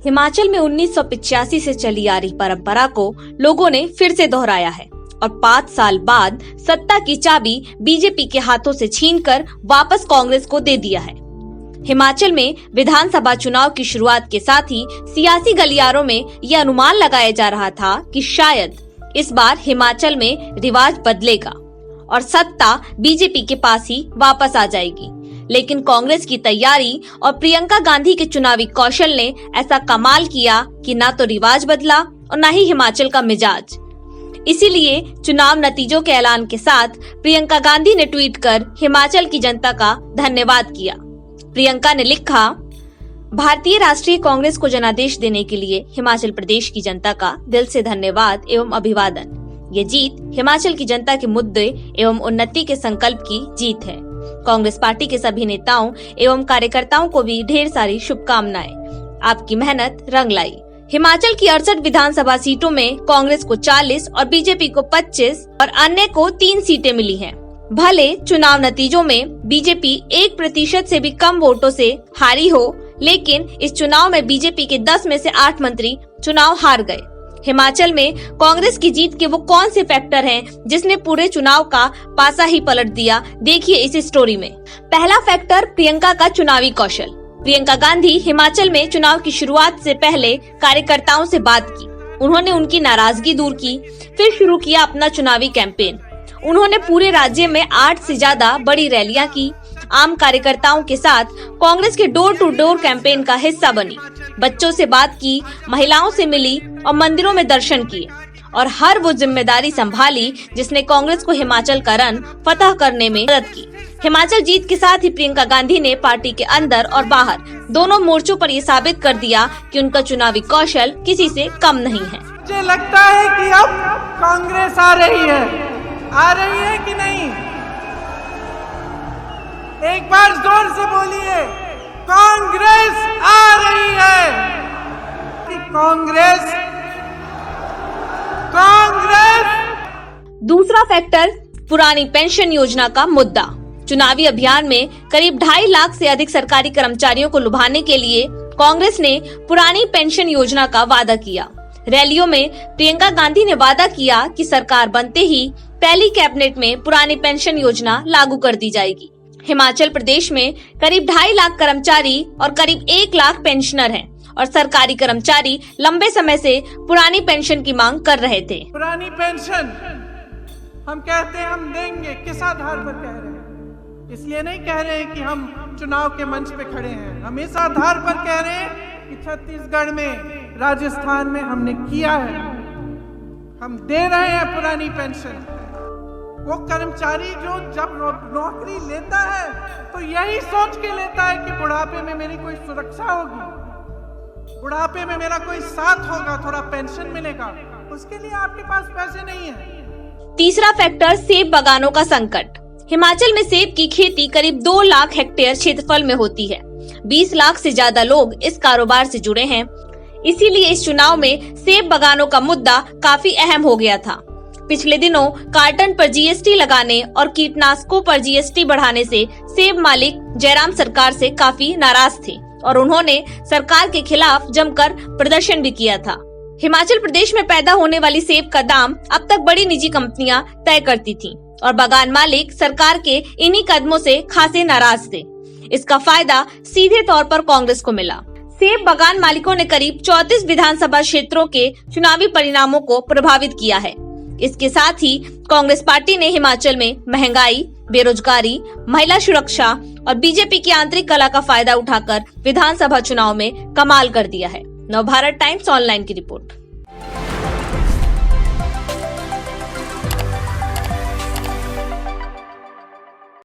हिमाचल में 1985 से चली आ रही परंपरा को लोगों ने फिर से दोहराया है और 5 साल बाद सत्ता की चाबी बीजेपी के हाथों से छीनकर वापस कांग्रेस को दे दिया है। हिमाचल में विधानसभा चुनाव की शुरुआत के साथ ही सियासी गलियारों में ये अनुमान लगाया जा रहा था कि शायद इस बार हिमाचल में रिवाज बदलेगा और सत्ता बीजेपी के पास ही वापस आ जाएगी। लेकिन कांग्रेस की तैयारी और प्रियंका गांधी के चुनावी कौशल ने ऐसा कमाल किया कि ना तो रिवाज बदला और ना ही हिमाचल का मिजाज। इसीलिए चुनाव नतीजों के ऐलान के साथ प्रियंका गांधी ने ट्वीट कर हिमाचल की जनता का धन्यवाद किया। प्रियंका ने लिखा, भारतीय राष्ट्रीय कांग्रेस को जनादेश देने के लिए हिमाचल प्रदेश की जनता का दिल से धन्यवाद एवं अभिवादन। ये जीत हिमाचल की जनता के मुद्दे एवं उन्नति के संकल्प की जीत है। कांग्रेस पार्टी के सभी नेताओं एवं कार्यकर्ताओं को भी ढेर सारी शुभकामनाएं। आपकी मेहनत रंग लाई। हिमाचल की 68 विधानसभा सीटों में कांग्रेस को 40 और बीजेपी को 25 और अन्य को 3 सीटें मिली हैं। भले चुनाव नतीजों में बीजेपी 1% से भी कम वोटों से हारी हो, लेकिन इस चुनाव में बीजेपी के 10 में से 8 मंत्री चुनाव हार गए। हिमाचल में कांग्रेस की जीत के वो कौन से फैक्टर हैं जिसने पूरे चुनाव का पासा ही पलट दिया, देखिए इस स्टोरी में। पहला फैक्टर प्रियंका का चुनावी कौशल। प्रियंका गांधी हिमाचल में चुनाव की शुरुआत से पहले कार्यकर्ताओं से बात की। उन्होंने उनकी नाराजगी दूर की, फिर शुरू किया अपना चुनावी कैंपेन। उन्होंने पूरे राज्य में 8 से ज्यादा बड़ी रैलियां की। आम कार्यकर्ताओं के साथ कांग्रेस के डोर टू डोर कैंपेन का हिस्सा बनी। बच्चों से बात की, महिलाओं से मिली और मंदिरों में दर्शन किए और हर वो जिम्मेदारी संभाली जिसने कांग्रेस को हिमाचल का रन फतह करने में मदद की। हिमाचल जीत के साथ ही प्रियंका गांधी ने पार्टी के अंदर और बाहर दोनों मोर्चों पर ये साबित कर दिया कि उनका चुनावी कौशल किसी से कम नहीं है। मुझे लगता है कि अब कांग्रेस आ रही है कि नहीं? एक बार जोर से बोलिए, कांग्रेस आ रही है कि कांग्रेस। दूसरा फैक्टर पुरानी पेंशन योजना का मुद्दा। चुनावी अभियान में करीब 2.5 लाख से अधिक सरकारी कर्मचारियों को लुभाने के लिए कांग्रेस ने पुरानी पेंशन योजना का वादा किया। रैलियों में प्रियंका गांधी ने वादा किया कि सरकार बनते ही पहली कैबिनेट में पुरानी पेंशन योजना लागू कर दी जाएगी। हिमाचल प्रदेश में करीब 2.5 लाख कर्मचारी और करीब 1 लाख पेंशनर हैं और सरकारी कर्मचारी लंबे समय से पुरानी पेंशन की मांग कर रहे थे। पुरानी पेंशन हम कहते हैं हम देंगे, किस आधार पर कह रहे हैं? इसलिए नहीं कह रहे हैं कि हम चुनाव के मंच पे खड़े हैं। हम इस आधार पर कह रहे हैं कि छत्तीसगढ़ में, राजस्थान में हमने किया है, हम दे रहे हैं पुरानी पेंशन। वो कर्मचारी जो जब नौकरी लेता है तो यही सोच के लेता है कि बुढ़ापे में मेरी कोई सुरक्षा होगी, बुढ़ापे में मेरा कोई साथ होगा, थोड़ा पेंशन मिलेगा। उसके लिए आपके पास पैसे नहीं है। तीसरा फैक्टर सेब बागानों का संकट। हिमाचल में सेब की खेती करीब 2 लाख हेक्टेयर क्षेत्रफल में होती है। 20 लाख से ज्यादा लोग इस कारोबार से जुड़े हैं। इसीलिए इस चुनाव में सेब बागानों का मुद्दा काफी अहम हो गया था। पिछले दिनों कार्टन पर जीएसटी लगाने और कीटनाशकों पर जीएसटी बढ़ाने से सेब मालिक जयराम सरकार से काफी नाराज थे और उन्होंने सरकार के खिलाफ जमकर प्रदर्शन भी किया था। हिमाचल प्रदेश में पैदा होने वाली सेब का दाम अब तक बड़ी निजी कंपनियां तय करती थीं और बागान मालिक सरकार के इन्हीं कदमों से खासे नाराज थे। इसका फायदा सीधे तौर पर कांग्रेस को मिला। सेब बागान मालिकों ने करीब 34 विधानसभा क्षेत्रों के चुनावी परिणामों को प्रभावित किया है। इसके साथ ही कांग्रेस पार्टी ने हिमाचल में महंगाई, बेरोजगारी, महिला सुरक्षा और बीजेपी की आंतरिक कला का फायदा उठाकर विधानसभा चुनाव में कमाल कर दिया है। नवभारत टाइम्स ऑनलाइन की रिपोर्ट।